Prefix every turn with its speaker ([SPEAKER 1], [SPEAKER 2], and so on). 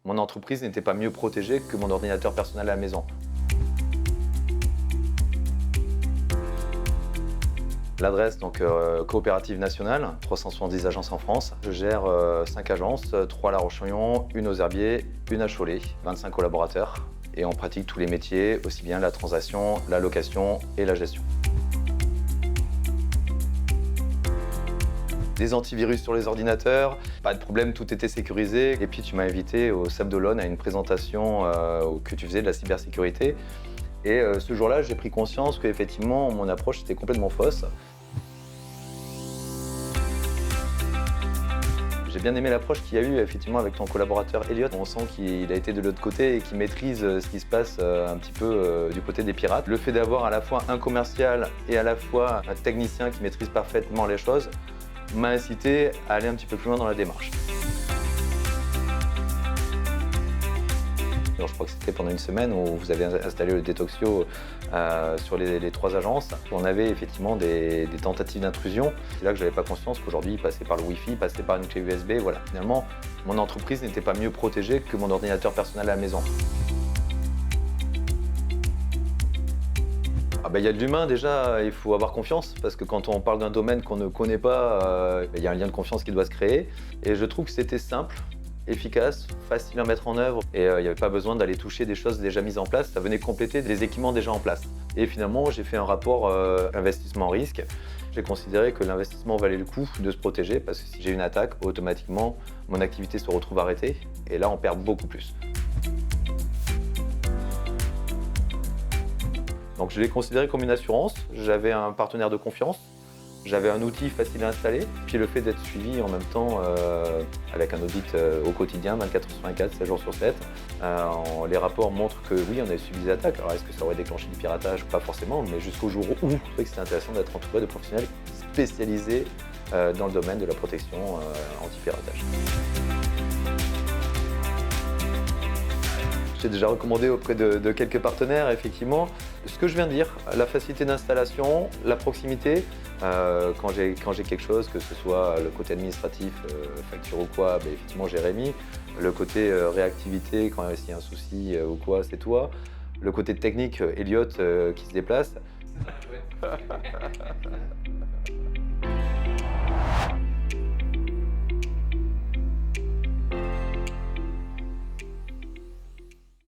[SPEAKER 1] mon entreprise n'était pas mieux protégée que mon ordinateur personnel à la maison. L'adresse, donc coopérative nationale, 370 agences en France. Je gère 5 agences, 3 à La Roche-sur-Yon, 1 aux Herbiers, 1 à Cholet, 25 collaborateurs. Et on pratique tous les métiers, aussi bien la transaction, la location et la gestion. Des antivirus sur les ordinateurs, pas de problème, tout était sécurisé. Et puis tu m'as invité au Sable d'Olonne à une présentation que tu faisais de la cybersécurité. Et ce jour-là, j'ai pris conscience qu'effectivement, mon approche était complètement fausse. J'ai bien aimé l'approche qu'il y a eu effectivement avec ton collaborateur Elliot. On sent qu'il a été de l'autre côté et qu'il maîtrise ce qui se passe un petit peu du côté des pirates. Le fait d'avoir à la fois un commercial et à la fois un technicien qui maîtrise parfaitement les choses m'a incité à aller un petit peu plus loin dans la démarche. Alors, je crois que c'était pendant une semaine où vous avez installé le Detoxio sur les 3 agences. On avait effectivement des tentatives d'intrusion. C'est là que je n'avais pas conscience qu'aujourd'hui, il passait par le Wi-Fi, il passait par une clé USB. Voilà. Finalement, mon entreprise n'était pas mieux protégée que mon ordinateur personnel à la maison. Il y a de l'humain déjà, il faut avoir confiance parce que quand on parle d'un domaine qu'on ne connaît pas, il y a un lien de confiance qui doit se créer. Et je trouve que c'était simple, efficace, facile à mettre en œuvre et il n'y avait pas besoin d'aller toucher des choses déjà mises en place, ça venait compléter des équipements déjà en place. Et finalement, j'ai fait un rapport investissement-risque. J'ai considéré que l'investissement valait le coup de se protéger parce que si j'ai une attaque, automatiquement, mon activité se retrouve arrêtée et là, on perd beaucoup plus. Donc je l'ai considéré comme une assurance, j'avais un partenaire de confiance, j'avais un outil facile à installer, puis le fait d'être suivi en même temps avec un audit au quotidien, 24 sur 24, 7 jours sur 7. Les rapports montrent que oui, on a subi des attaques. Alors est-ce que ça aurait déclenché du piratage? Pas forcément, mais jusqu'au jour où je trouvais que c'était intéressant d'être entouré de professionnels spécialisés dans le domaine de la protection anti-piratage. J'ai déjà recommandé auprès de quelques partenaires, effectivement. Ce que je viens de dire, la facilité d'installation, la proximité, quand j'ai quelque chose, que ce soit le côté administratif, facture ou quoi, effectivement j'ai Rémi. Le côté réactivité, quand il y a un souci ou quoi, c'est toi. Le côté technique, Elliot qui se déplace.